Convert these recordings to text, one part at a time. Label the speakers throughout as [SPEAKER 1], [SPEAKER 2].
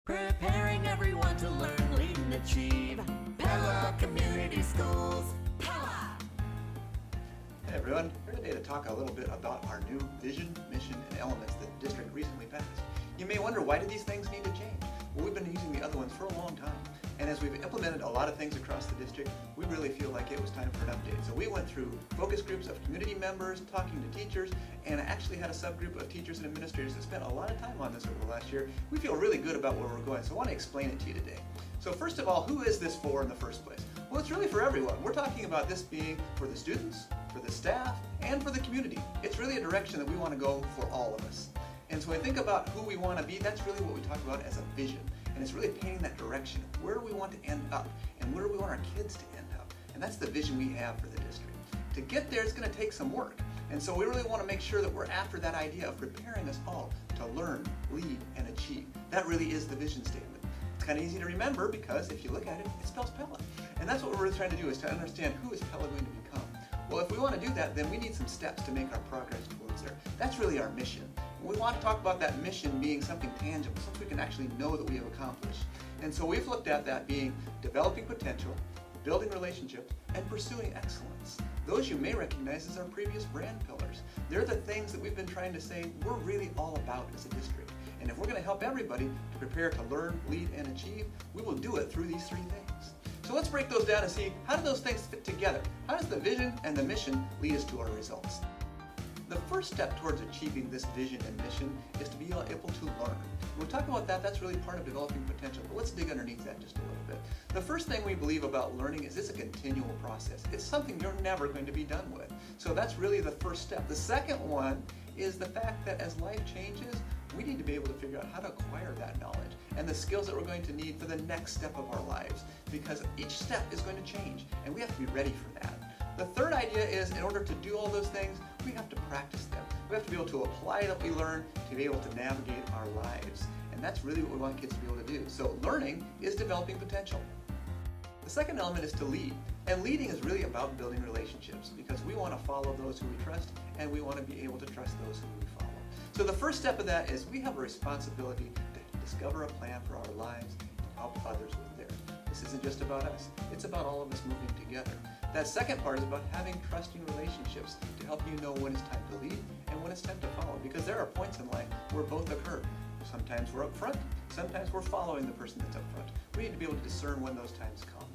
[SPEAKER 1] Preparing everyone to learn, lead, and achieve. Pella Community Schools. Pella!
[SPEAKER 2] Hey everyone, here today to talk a little bit about our new vision, mission, and elements that the district recently passed. You may wonder, why do these things need to change? Well, we've been using the other ones for a long time, and as we've implemented a lot of things across the district, we really feel like it was time for an update. So we went through focus groups of community members, talking to teachers, and actually had a subgroup of teachers and administrators that spent a lot of time on this over the last year. We feel really good about where we're going, so I want to explain it to you today. So first of all, who is this for in the first place? Well, it's really for everyone. We're talking about this being for the students, for the staff, and for the community. It's really a direction that we want to go for all of us. And so when I think about who we want to be, that's really what we talk about as a vision. And it's really painting that direction. Where do we want to end up? And where do we want our kids to end up? And that's the vision we have for the district. To get there, it's going to take some work. And so we really want to make sure that we're after that idea of preparing us all to learn, lead, and achieve. That really is the vision statement. It's kind of easy to remember because if you look at it, it spells Pella. And that's what we're really trying to do, is to understand who is Pella going to become. Well, if we want to do that, then we need some steps to make our progress towards there. That's really our mission. We want to talk about that mission being something tangible, something we can actually know that we have accomplished. And so we've looked at that being developing potential, building relationships, and pursuing excellence. Those you may recognize as our previous brand pillars. They're the things that we've been trying to say we're really all about as a district. And if we're going to help everybody to prepare to learn, lead, and achieve, we will do it through these three things. So let's break those down and see, how do those things fit together? How does the vision and the mission lead us to our results? The first step towards achieving this vision and mission is to be able to learn. When we talk about that, that's really part of developing potential, but let's dig underneath that just a little bit. The first thing we believe about learning is it's a continual process. It's something you're never going to be done with. So that's really the first step. The second one is the fact that as life changes, we need to be able to figure out how to acquire that knowledge and the skills that we're going to need for the next step of our lives, because each step is going to change and we have to be ready for that. The third idea is, in order to do all those things, we have to practice them. We have to be able to apply what we learn to be able to navigate our lives. And that's really what we want kids to be able to do. So learning is developing potential. The second element is to lead. And leading is really about building relationships, because we want to follow those who we trust, and we want to be able to trust those who we follow. So the first step of that is we have a responsibility to discover a plan for our lives and help others with theirs. This isn't just about us. It's about all of us moving together. That second part is about having trusting relationships to help you know when it's time to lead and when it's time to follow, because there are points in life where both occur. Sometimes we're up front, sometimes we're following the person that's up front. We need to be able to discern when those times come.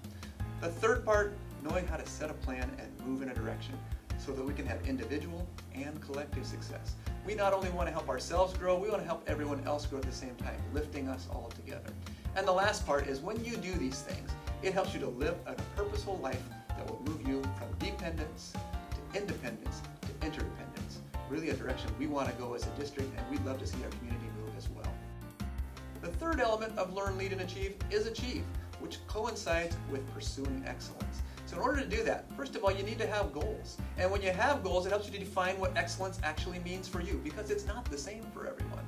[SPEAKER 2] The third part, knowing how to set a plan and move in a direction so that we can have individual and collective success. We not only want to help ourselves grow, we want to help everyone else grow at the same time, lifting us all together. And the last part is, when you do these things, it helps you to live a purposeful life that will move you from dependence to independence to interdependence. Really a direction we want to go as a district, and we'd love to see our community move as well. The third element of learn, lead, and achieve is achieve, which coincides with pursuing excellence. So in order to do that, first of all, you need to have goals. And when you have goals, it helps you to define what excellence actually means for you, because it's not the same for everyone.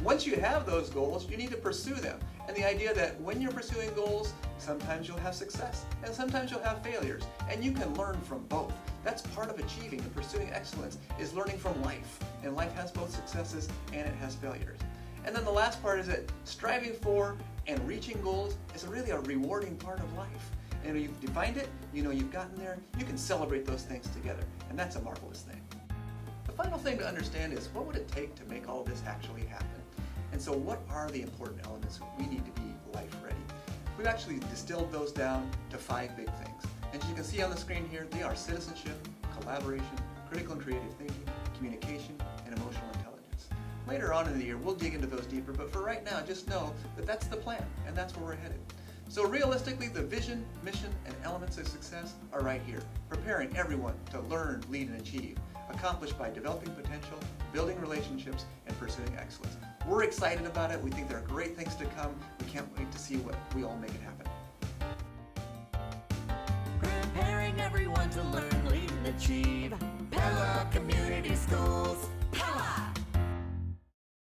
[SPEAKER 2] Once you have those goals, you need to pursue them. And the idea that when you're pursuing goals, sometimes you'll have success and sometimes you'll have failures. And you can learn from both. That's part of achieving and pursuing excellence, is learning from life. And life has both successes and it has failures. And then the last part is that striving for and reaching goals is really a rewarding part of life. And when you've defined it, you know you've gotten there, you can celebrate those things together. And that's a marvelous thing. The final thing to understand is, what would it take to make all of this actually happen? And so what are the important elements we need to be life ready? We've actually distilled those down to 5 big things. And as you can see on the screen here, they are citizenship, collaboration, critical and creative thinking, communication, and emotional intelligence. Later on in the year, we'll dig into those deeper, but for right now, just know that that's the plan, and that's where we're headed. So realistically, the vision, mission, and elements of success are right here, preparing everyone to learn, lead, and achieve, accomplished by developing potential, building relationships, and pursuing excellence. We're excited about it. We think there are great things to come. We can't wait to see what we all make it happen.
[SPEAKER 1] Preparing everyone to learn, lead, and achieve. Pella Community Schools.